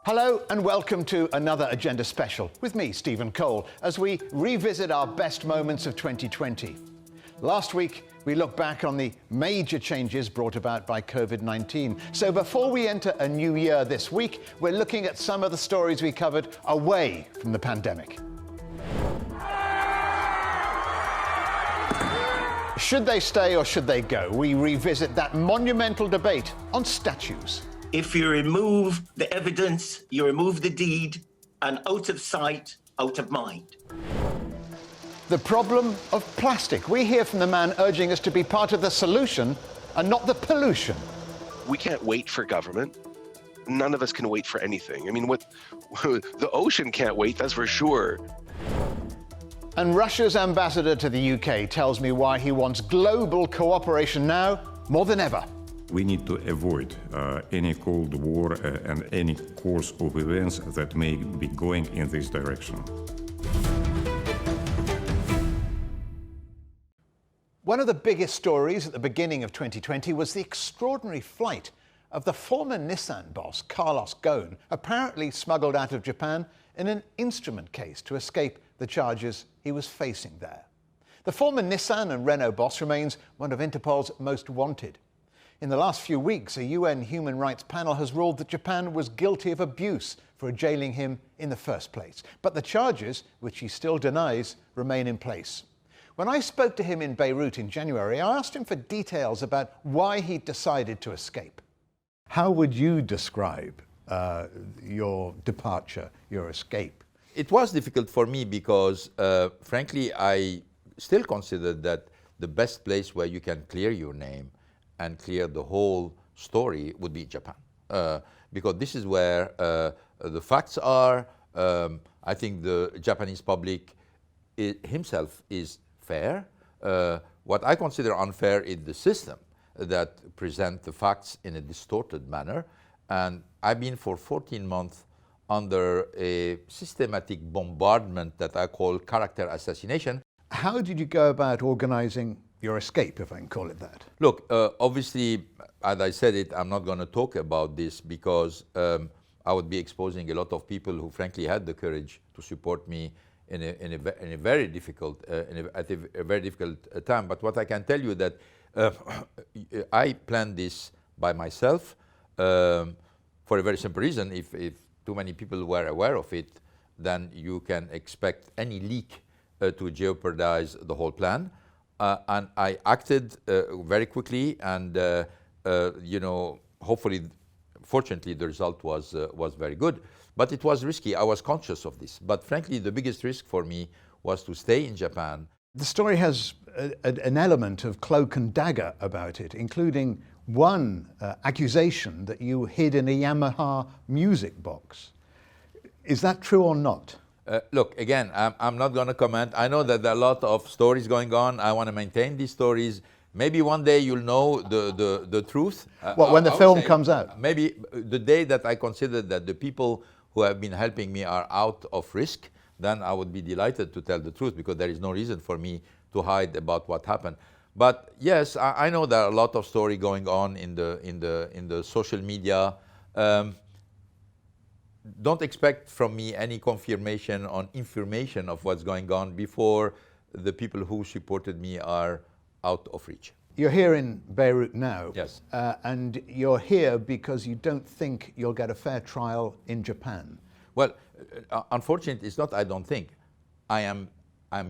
Hello and welcome to another Agenda Special with me, Stephen Cole, as we revisit our best moments of 2020. Last week, we looked back on the major changes brought about by COVID-19. So before we enter a new year this week, we're looking at some of the stories we covered away from the pandemic. Should they stay or should they go? We revisit that monumental debate on statues. If you remove the evidence, you remove the deed, and out of sight, out of mind. The problem of plastic. We hear from the man urging us to be part of the solution and not the pollution. We can't wait for government. None of us can wait for anything. I mean, the ocean can't wait, that's for sure. And Russia's ambassador to the UK tells me why he wants global cooperation now more than ever. We need to avoid any Cold War and any course of events that may be going in this direction. One of the biggest stories at the beginning of 2020 was the extraordinary flight of the former Nissan boss, Carlos Ghosn, apparently smuggled out of Japan in an instrument case to escape the charges he was facing there. The former Nissan and Renault boss remains one of Interpol's most wanted. In the last few weeks, a UN human rights panel has ruled that Japan was guilty of abuse for jailing him in the first place. But the charges, which he still denies, remain in place. When I spoke to him in Beirut in January, I asked him for details about why he decided to escape. How would you describe your departure, your escape? It was difficult for me because, frankly, I still consider that the best place where you can clear your name and clear the whole story would be Japan. Because this is where the facts are. I think the Japanese public himself is fair. What I consider unfair is the system that present the facts in a distorted manner. And I've been for 14 months under a systematic bombardment that I call character assassination. How did you go about organizing your escape, if I can call it that? Look, obviously, as I said it, I'm not going to talk about this because I would be exposing a lot of people who frankly had the courage to support me in a very difficult time. But what I can tell you that I planned this by myself for a very simple reason. If too many people were aware of it, then you can expect any leak to jeopardize the whole plan. And I acted very quickly, and hopefully, fortunately, the result was very good. But it was risky. I was conscious of this. But frankly, the biggest risk for me was to stay in Japan. The story has an element of cloak and dagger about it, including one accusation that you hid in a Yamaha music box. Is that true or not? Look, again, I'm not going to comment. I know that there are a lot of stories going on. I want to maintain these stories. Maybe one day you'll know the truth. When the film comes out? Maybe the day that I consider that the people who have been helping me are out of risk, then I would be delighted to tell the truth because there is no reason for me to hide about what happened. But yes, I know there are a lot of story going on in the social media. Don't expect from me any confirmation on information of what's going on before the people who supported me are out of reach. You're here in Beirut now. Yes. And you're here because you don't think you'll get a fair trial in Japan. Well, unfortunately, it's not I don't think. I'm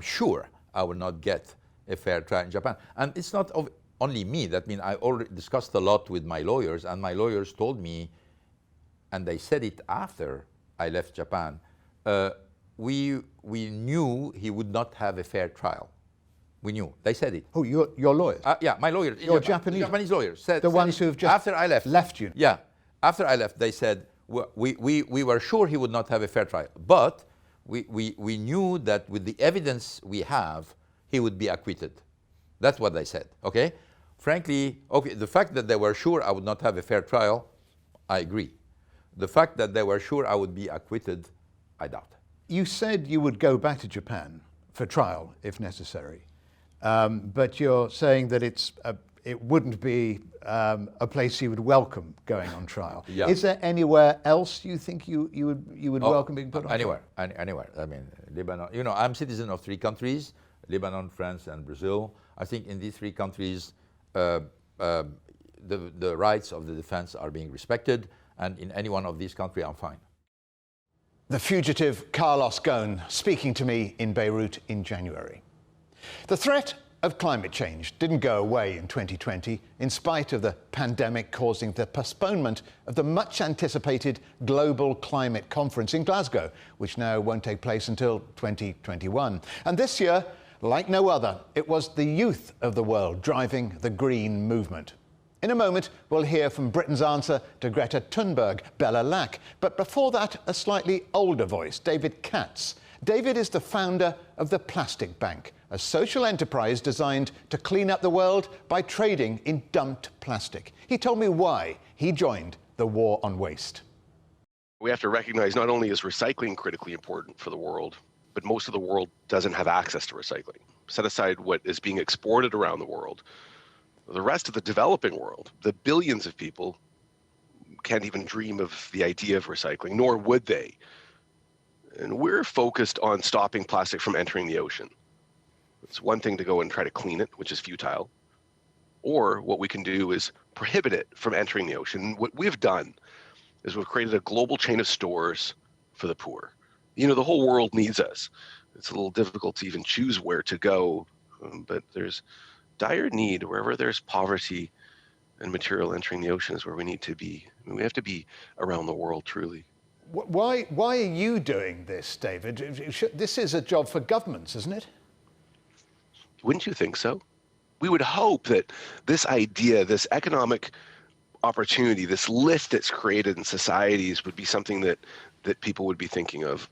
sure I will not get a fair trial in Japan. And it's not only me. That means I already discussed a lot with my lawyers, and my lawyers told me, and they said it after I left Japan, we knew he would not have a fair trial. We knew. They said it. Oh, your lawyers? Yeah, my lawyers. Your Japanese lawyers said the ones who have just after I left you. Yeah, after I left, they said we were sure he would not have a fair trial, but we knew that with the evidence we have, he would be acquitted. That's what they said. Okay. Frankly, okay. The fact that they were sure I would not have a fair trial, I agree. The fact that they were sure I would be acquitted, I doubt. You said you would go back to Japan for trial if necessary, but you're saying that it wouldn't be a place you would welcome going on trial. Yeah. Is there anywhere else you think you would welcome being put on anywhere, trial? Anywhere. I mean, Lebanon. You know, I'm citizen of 3 countries: Lebanon, France, and Brazil. I think in these 3 countries, the rights of the defense are being respected, and in any one of these countries, I'm fine. The fugitive Carlos Ghosn speaking to me in Beirut in January. The threat of climate change didn't go away in 2020 in spite of the pandemic causing the postponement of the much anticipated Global Climate Conference in Glasgow, which now won't take place until 2021. And this year, like no other, it was the youth of the world driving the green movement. In a moment, we'll hear from Britain's answer to Greta Thunberg, Bella Lack. But before that, a slightly older voice, David Katz. David is the founder of the Plastic Bank, a social enterprise designed to clean up the world by trading in dumped plastic. He told me why he joined the war on waste. We have to recognize not only is recycling critically important for the world, but most of the world doesn't have access to recycling. Set aside what is being exported around the world. The rest of the developing world, the billions of people, can't even dream of the idea of recycling, nor would they. And we're focused on stopping plastic from entering the ocean. It's one thing to go and try to clean it, which is futile. Or what we can do is prohibit it from entering the ocean. What we've done is we've created a global chain of stores for the poor. You know, the whole world needs us. It's a little difficult to even choose where to go, but there's dire need wherever there's poverty and material entering the ocean is where we need to be. I mean, we have to be around the world, truly. Why are you doing this, David? This is a job for governments, isn't it? Wouldn't you think so? We would hope that this idea, this economic opportunity, this lift that's created in societies would be something that people would be thinking of.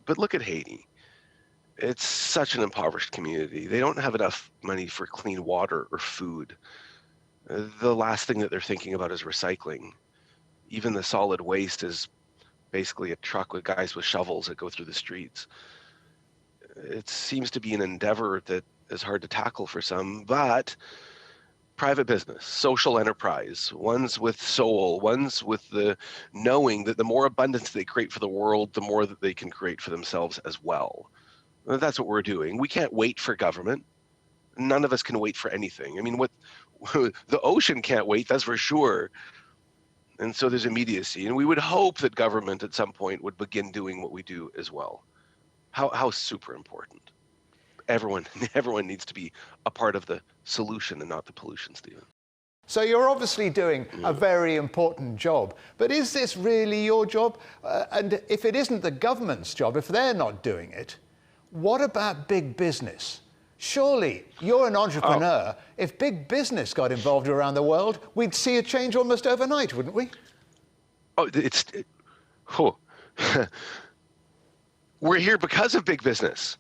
But look at Haiti. It's such an impoverished community. They don't have enough money for clean water or food. The last thing that they're thinking about is recycling. Even the solid waste is basically a truck with guys with shovels that go through the streets. It seems to be an endeavor that is hard to tackle for some, but private business, social enterprise, ones with soul, ones with the knowing that the more abundance they create for the world, the more that they can create for themselves as well. That's what we're doing. We can't wait for government. None of us can wait for anything. I mean, the ocean can't wait, that's for sure. And so there's immediacy. And we would hope that government at some point would begin doing what we do as well. How super important. Everyone needs to be a part of the solution and not the pollution, Stephen. So you're obviously doing a very important job, but is this really your job? And if it isn't the government's job, if they're not doing it, what about big business? Surely you're an entrepreneur. If big business got involved around the world, we'd see a change almost overnight, wouldn't we? We're here because of big business.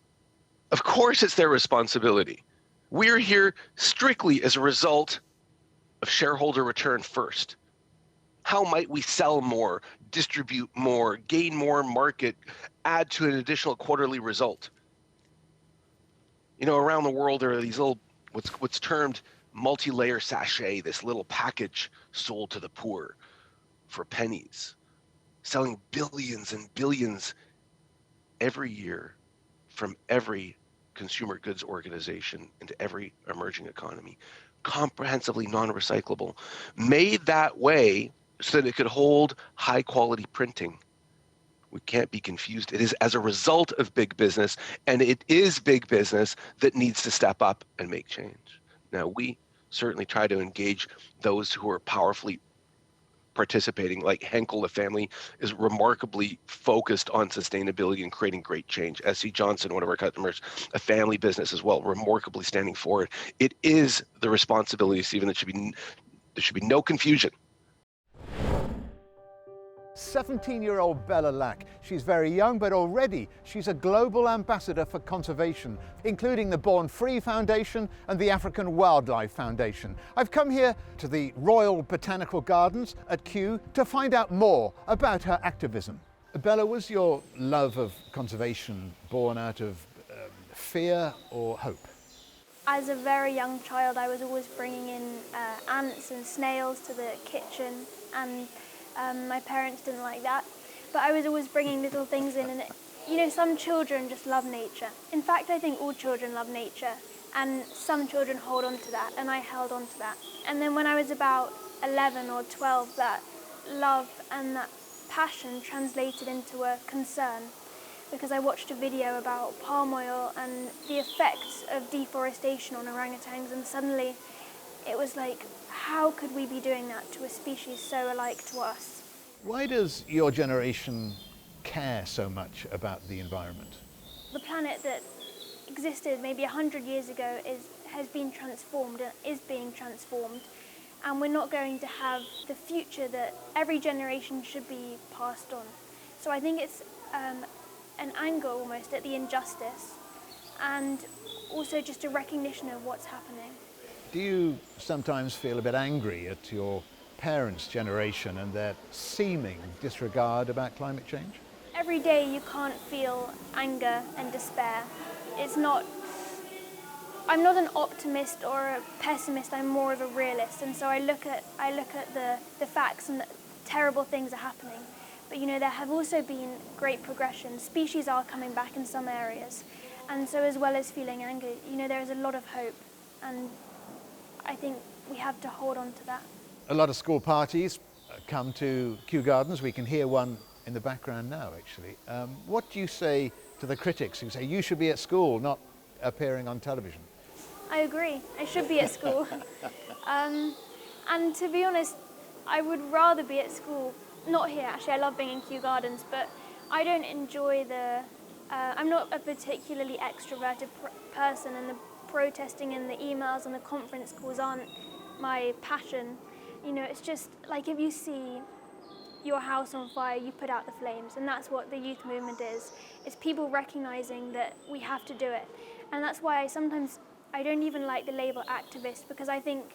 Of course it's their responsibility. We're here strictly as a result of shareholder return first. How might we sell more, distribute more, gain more market, add to an additional quarterly result? You know, around the world there are these little, what's termed multi-layer sachet, this little package sold to the poor for pennies, selling billions and billions every year from every consumer goods organization into every emerging economy, comprehensively non-recyclable, made that way so that it could hold high quality printing. We can't be confused. It is as a result of big business, and it is big business that needs to step up and make change. Now, we certainly try to engage those who are powerfully participating, like Henkel, the family is remarkably focused on sustainability and creating great change. SC Johnson, one of our customers, a family business as well, remarkably standing forward. It is the responsibility, Stephen, there should be no confusion. 17-year-old Bella Lack. She's very young, but already she's a global ambassador for conservation, including the Born Free Foundation and the African Wildlife Foundation. I've come here to the Royal Botanical Gardens at Kew to find out more about her activism. Bella, was your love of conservation born out of fear or hope? As a very young child, I was always bringing in ants and snails to the kitchen, and my parents didn't like that. But I was always bringing little things in, and you know, some children just love nature. In fact, I think all children love nature, and some children hold on to that, and I held on to that. And then when I was about 11 or 12, that love and that passion translated into a concern, because I watched a video about palm oil and the effects of deforestation on orangutans, and suddenly it was like, how could we be doing that to a species so alike to us? Why does your generation care so much about the environment? The planet that existed maybe 100 years ago has been transformed and is being transformed, and we're not going to have the future that every generation should be passed on. So I think it's an anger almost at the injustice, and also just a recognition of what's happening. Do you sometimes feel a bit angry at your parents' generation and their seeming disregard about climate change? Every day you can't feel anger and despair. I'm not an optimist or a pessimist, I'm more of a realist, and so I look at the facts, and the terrible things are happening. But you know, there have also been great progression. Species are coming back in some areas, and so as well as feeling anger, you know, there is a lot of hope, and I think we have to hold on to that. A lot of school parties come to Kew Gardens. We can hear one in the background now, actually. What do you say to the critics who say you should be at school, not appearing on television? I agree. I should be at school. And to be honest, I would rather be at school. Not here, actually. I love being in Kew Gardens, but I don't enjoy I'm not a particularly extroverted person, and the protesting and the emails and the conference calls aren't my passion. You know, it's just like if you see your house on fire, you put out the flames, and that's what the youth movement is. It's people recognizing that we have to do it. And that's why sometimes I don't even like the label activist, because I think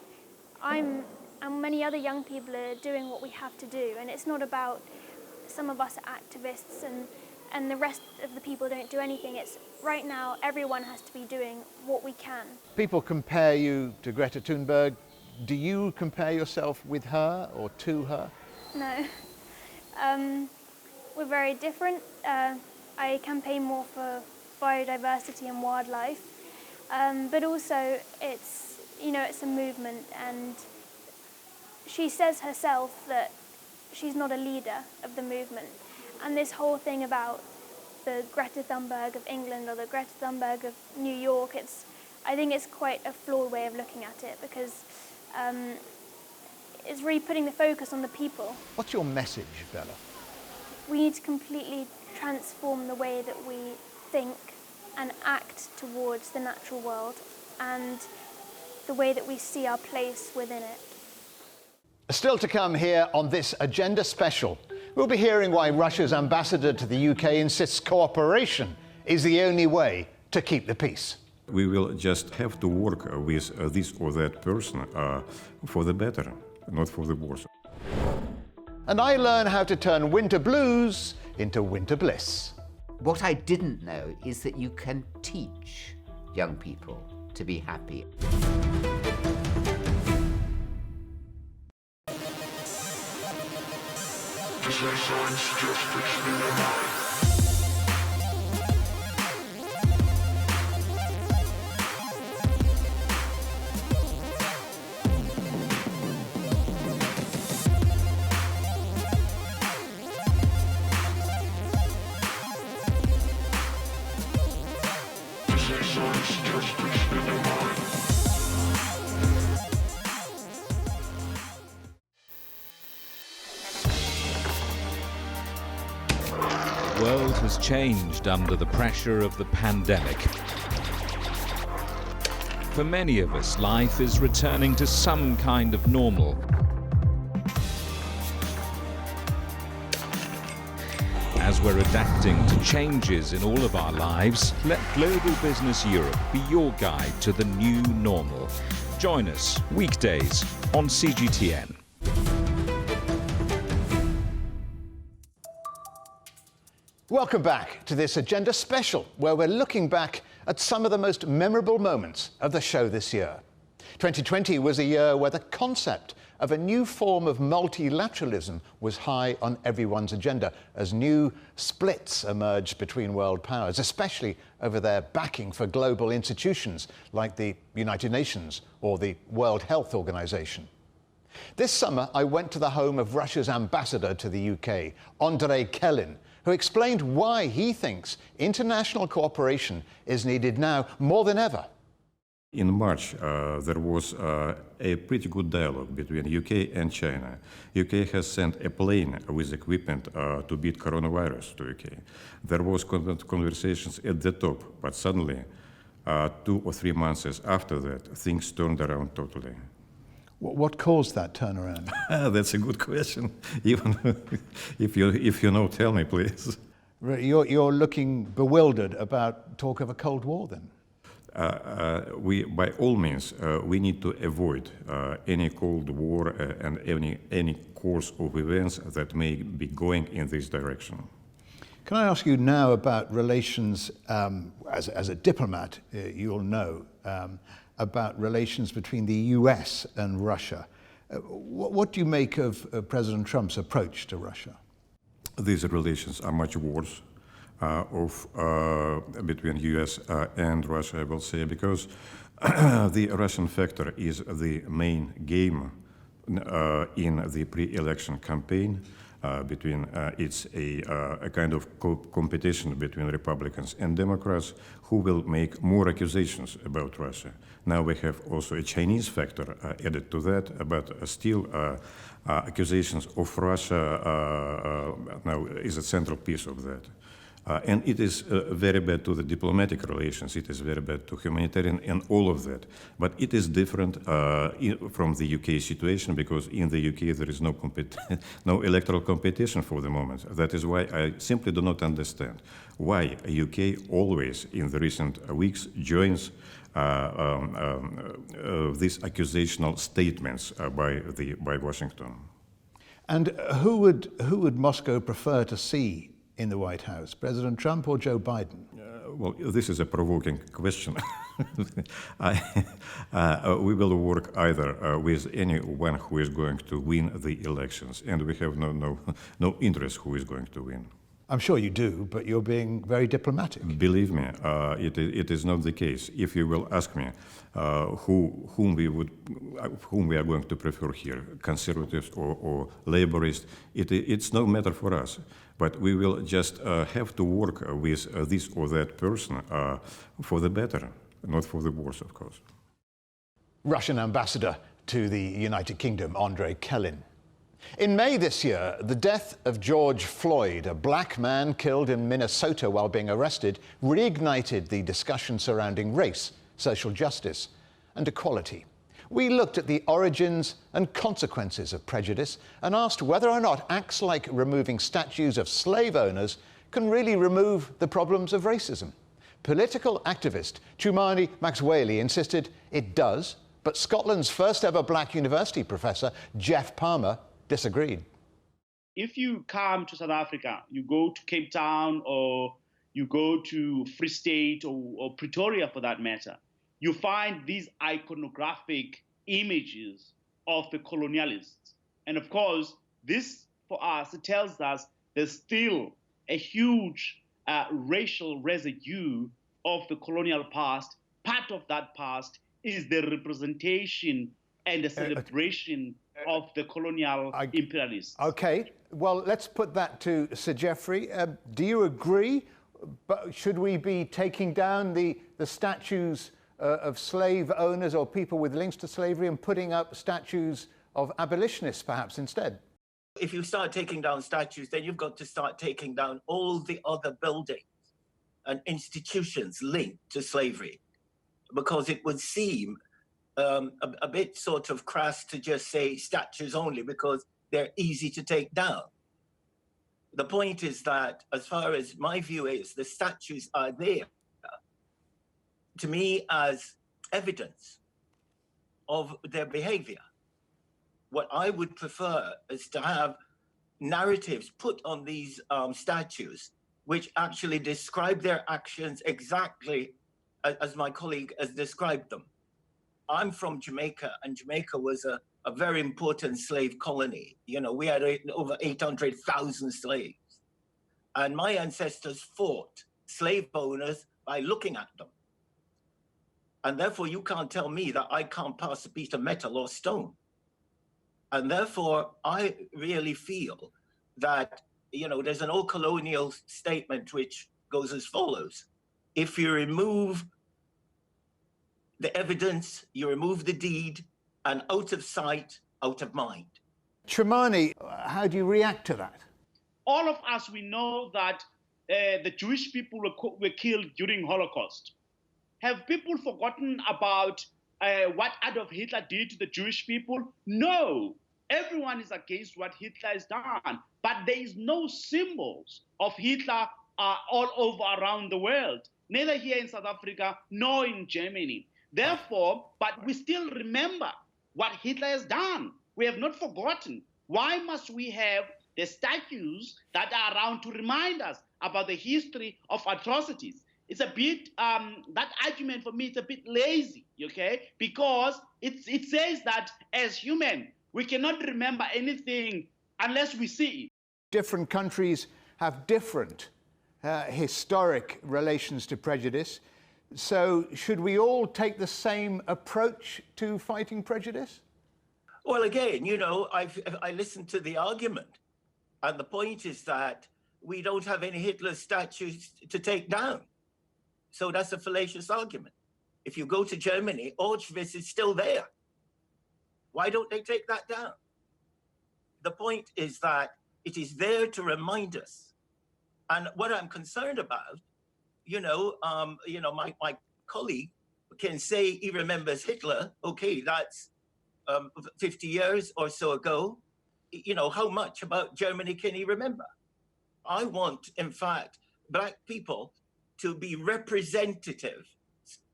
and many other young people are doing what we have to do, and it's not about some of us are activists and the rest of the people don't do anything. It's right now everyone has to be doing what we can. People compare you to Greta Thunberg. Do you compare yourself with her or to her? No. We're very different. I campaign more for biodiversity and wildlife, but also it's a movement, and she says herself that she's not a leader of the movement. And this whole thing about the Greta Thunberg of England or the Greta Thunberg of New York, I think it's quite a flawed way of looking at it, because it's really putting the focus on the people. What's your message, Bella? We need to completely transform the way that we think and act towards the natural world and the way that we see our place within it. Still to come here on this Agenda Special, we'll be hearing why Russia's ambassador to the UK insists cooperation is the only way to keep the peace. We will just have to work with this or that person for the better, not for the worse. And I learn how to turn winter blues into winter bliss. What I didn't know is that you can teach young people to be happy. The world has changed under the pressure of the pandemic. For many of us, life is returning to some kind of normal. As we're adapting to changes in all of our lives, let Global Business Europe be your guide to the new normal. Join us weekdays on CGTN. Welcome back to this Agenda Special, where we're looking back at some of the most memorable moments of the show this year. 2020 was a year where the concept of a new form of multilateralism was high on everyone's agenda as new splits emerged between world powers, especially over their backing for global institutions like the United Nations or the World Health Organization. This summer, I went to the home of Russia's ambassador to the UK, Andrei Kelin, who explained why he thinks international cooperation is needed now more than ever. In March, there was a pretty good dialogue between UK and China. UK has sent a plane with equipment to beat coronavirus to UK. There was conversations at the top, but suddenly, 2 or 3 months after that, things turned around totally. What caused that turnaround? That's a good question. Even if you know, tell me, please. You're looking bewildered about talk of a Cold War, then? We, by all means, we need to avoid any Cold War and any course of events that may be going in this direction. Can I ask you now about relations, as a diplomat, you'll know, about relations between the US and Russia. What do you make of President Trump's approach to Russia? These relations are much worse between US and Russia, I will say, because the Russian factor is the main game in the pre-election campaign. It's a kind of competition between Republicans and Democrats who will make more accusations about Russia. Now we have also a Chinese factor added to that, but still accusations of Russia now is a central piece of that. And it is very bad to the diplomatic relations, it is very bad to humanitarian and all of that. But it is different from the UK situation, because in the UK there is no electoral competition for the moment. That is why I simply do not understand why UK always in the recent weeks joins these accusational statements by Washington. And who would Moscow prefer to see in the White House, President Trump or Joe Biden? Well, this is a provoking question. We will work either with anyone who is going to win the elections, and we have no interest who is going to win. I'm sure you do, but you're being very diplomatic. Believe me, it is not the case. If you will ask me whom we are going to prefer here, conservatives or laborists, it's no matter for us. But we will just have to work with this or that person for the better, not for the worse, of course. Russian ambassador to the United Kingdom, Andrei Kelin. In May this year, the death of George Floyd, a black man killed in Minnesota while being arrested, reignited the discussion surrounding race, social justice, and equality. We looked at the origins and consequences of prejudice and asked whether or not acts like removing statues of slave owners can really remove the problems of racism. Political activist Chumani Maxwell insisted it does, but Scotland's first ever black university professor, Jeff Palmer, disagreed. If you come to South Africa, you go to Cape Town or you go to Free State or Pretoria for that matter, you find these iconographic images of the colonialists. And of course, this for us, it tells us there's still a huge racial residue of the colonial past. Part of that past is the representation and the celebration of the colonial imperialists. Okay, well, let's put that to Sir Geoffrey. Do you agree? But should we be taking down the statues of slave owners or people with links to slavery and putting up statues of abolitionists perhaps instead? If you start taking down statues, then you've got to start taking down all the other buildings and institutions linked to slavery, because it would seem a bit sort of crass to just say statues only because they're easy to take down. The point is that, as far as my view is, the statues are there to me as evidence of their behavior. What I would prefer is to have narratives put on these statues which actually describe their actions exactly as my colleague has described them. I'm from Jamaica, and Jamaica was a very important slave colony. You know, we had over 800,000 slaves. And my ancestors fought slave owners by looking at them. And therefore, you can't tell me that I can't pass a piece of metal or stone. And therefore, I really feel that, you know, there's an old colonial statement which goes as follows. If you remove the evidence, you remove the deed, and out of sight, out of mind. Chimani, how do you react to that? All of us, we know that the Jewish people were killed during Holocaust. Have people forgotten about what Adolf Hitler did to the Jewish people? No. Everyone is against what Hitler has done. But there is no symbols of Hitler all over around the world, neither here in South Africa nor in Germany. Therefore, but we still remember what Hitler has done. We have not forgotten. Why must we have the statues that are around to remind us about the history of atrocities? It's a bit, that argument for me, it's a bit lazy, okay? Because it says that as human, we cannot remember anything unless we see it. Different countries have different historic relations to prejudice. So should we all take the same approach to fighting prejudice? Well, again, you know, I listened to the argument, and the point is that we don't have any Hitler statues to take down. So that's a fallacious argument. If you go to Germany, Auschwitz is still there. Why don't they take that down? The point is that it is there to remind us. And what I'm concerned about, my colleague can say he remembers Hitler. Okay, that's 50 years or so ago. You know, how much about Germany can he remember? I want, in fact, Black people to be representative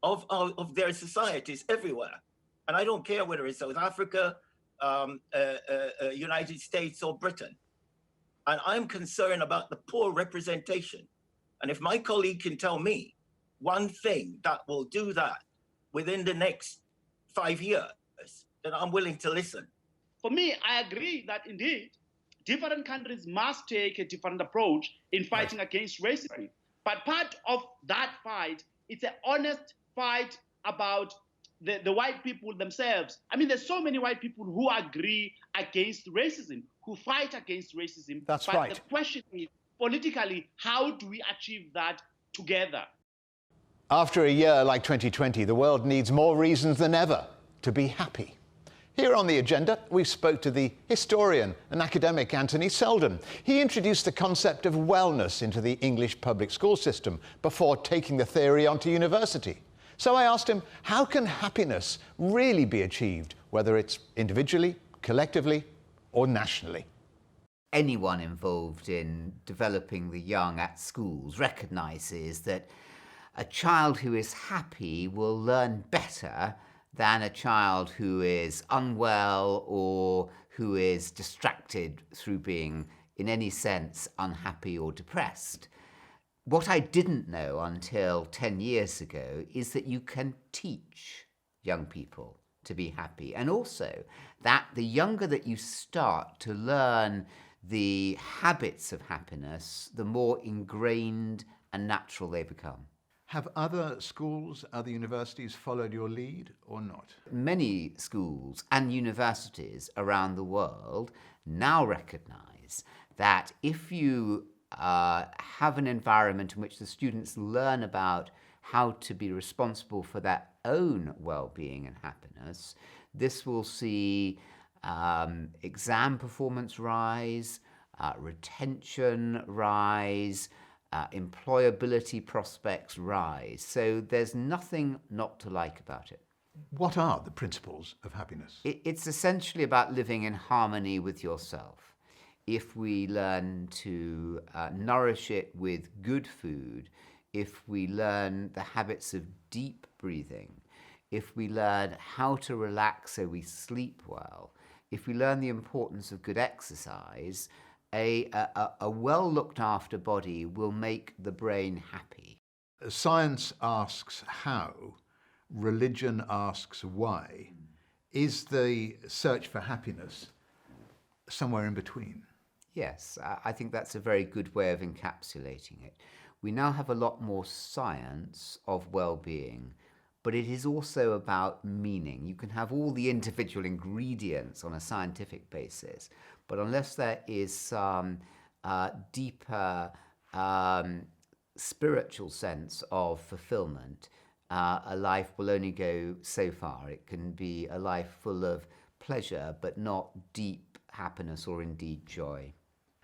of their societies everywhere. And I don't care whether it's South Africa, United States, or Britain. And I'm concerned about the poor representation. And if my colleague can tell me one thing that will do that within the next 5 years, then I'm willing to listen. For me, I agree that indeed, different countries must take a different approach in fighting against racism. But part of that fight, it's an honest fight about the white people themselves. I mean, there's so many white people who agree against racism, who fight against racism. That's but right. The question is, politically, how do we achieve that together? After a year like 2020, the world needs more reasons than ever to be happy. Here on the agenda, we spoke to the historian and academic Anthony Selden. He introduced the concept of wellness into the English public school system before taking the theory onto university. So I asked him, how can happiness really be achieved, whether it's individually, collectively, or nationally? Anyone involved in developing the young at schools recognises that a child who is happy will learn better than a child who is unwell or who is distracted through being, in any sense, unhappy or depressed. What I didn't know until 10 years ago is that you can teach young people to be happy, and also that the younger that you start to learn the habits of happiness, the more ingrained and natural they become. Have other schools, other universities followed your lead or not? Many schools and universities around the world now recognize that if you have an environment in which the students learn about how to be responsible for their own well-being and happiness, this will see exam performance rise, retention rise, employability prospects rise. So there's nothing not to like about it. What are the principles of happiness? It's essentially about living in harmony with yourself. If we learn to nourish it with good food, if we learn the habits of deep breathing, if we learn how to relax so we sleep well, if we learn the importance of good exercise, a well-looked-after body will make the brain happy. Science asks how, religion asks why. Is the search for happiness somewhere in between? Yes, I think that's a very good way of encapsulating it. We now have a lot more science of well-being, but it is also about meaning. You can have all the individual ingredients on a scientific basis, but unless there is some deeper spiritual sense of fulfillment, a life will only go so far. It can be a life full of pleasure, but not deep happiness or indeed joy.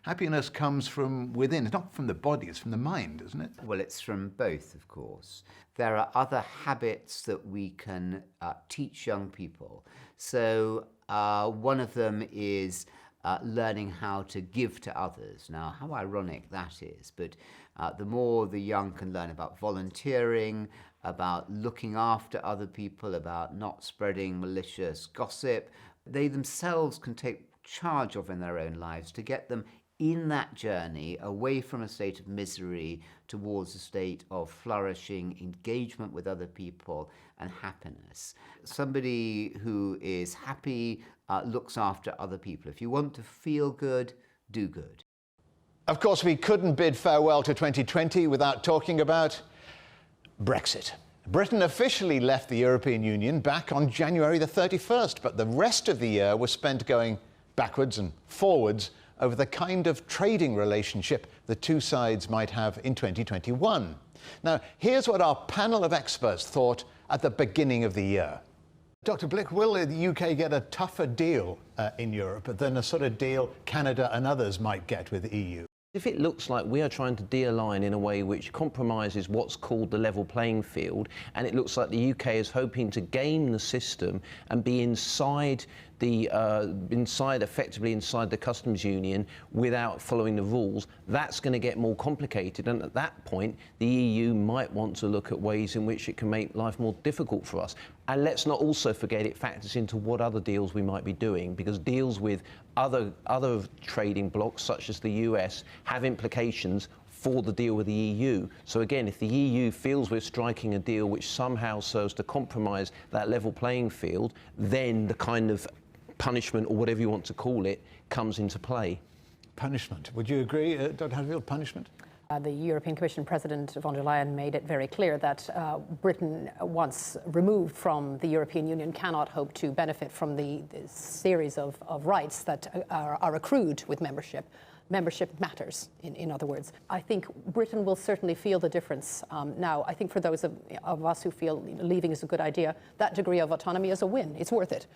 Happiness comes from within. It's not from the body, it's from the mind, isn't it? Well, it's from both, of course. There are other habits that we can teach young people. So one of them is learning how to give to others. Now, how ironic that is, but the more the young can learn about volunteering, about looking after other people, about not spreading malicious gossip, they themselves can take charge of in their own lives to get them in that journey away from a state of misery towards a state of flourishing engagement with other people and happiness. Somebody who is happy looks after other people. If you want to feel good, do good. Of course, we couldn't bid farewell to 2020 without talking about Brexit. Britain officially left the European Union back on January the 31st, but the rest of the year was spent going backwards and forwards over the kind of trading relationship the two sides might have in 2021. Now, here's what our panel of experts thought at the beginning of the year. Dr. Blick, will the UK get a tougher deal in Europe than a sort of deal Canada and others might get with the EU? If it looks like we are trying to de-align in a way which compromises what's called the level playing field, and it looks like the UK is hoping to game the system and be effectively inside the customs union without following the rules, that's going to get more complicated, and at that point the EU might want to look at ways in which it can make life more difficult for us. And let's not also forget it factors into what other deals we might be doing, because deals with other trading blocs such as the US have implications for the deal with the EU. So again, if the EU feels we're striking a deal which somehow serves to compromise that level playing field, then the kind of punishment, or whatever you want to call it, comes into play. Punishment. Would you agree, Dr. Hadfield, punishment? The European Commission President von der Leyen made it very clear that Britain, once removed from the European Union, cannot hope to benefit from the series of rights that are accrued with membership. Membership matters, in other words. I think Britain will certainly feel the difference. Now, I think for those of us who feel leaving is a good idea, that degree of autonomy is a win. It's worth it.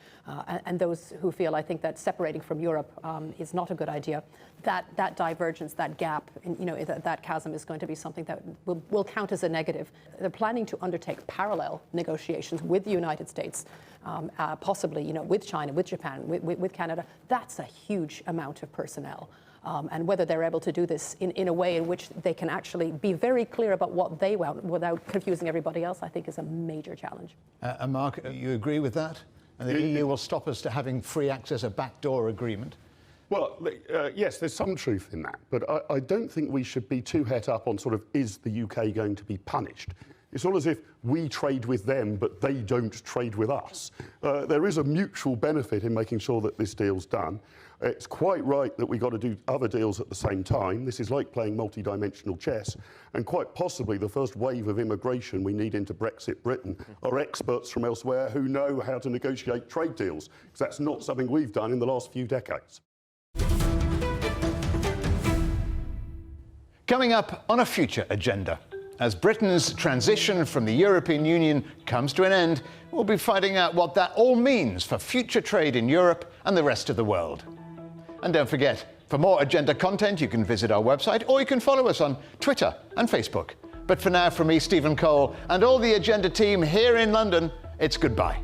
And those who feel, I think, that separating from Europe is not a good idea, that divergence, that gap, that chasm is going to be something that will count as a negative. They're planning to undertake parallel negotiations with the United States, possibly, with China, with Japan, with Canada. That's a huge amount of personnel. And whether they're able to do this in a way in which they can actually be very clear about what they want without confusing everybody else, I think is a major challenge. And Mark, you agree with that? And the EU will stop us to having free access, a backdoor agreement? Well, yes, there's some truth in that, but I don't think we should be too het up on sort of, is the UK going to be punished? It's all as if we trade with them, but they don't trade with us. There is a mutual benefit in making sure that this deal's done. It's quite right that we've got to do other deals at the same time. This is like playing multi-dimensional chess, and quite possibly the first wave of immigration we need into Brexit Britain are experts from elsewhere who know how to negotiate trade deals, because that's not something we've done in the last few decades. Coming up on a future agenda, as Britain's transition from the European Union comes to an end, we'll be finding out what that all means for future trade in Europe and the rest of the world. And don't forget, for more agenda content, you can visit our website or you can follow us on Twitter and Facebook. But for now, from me, Stephen Cole, and all the Agenda team here in London, it's goodbye.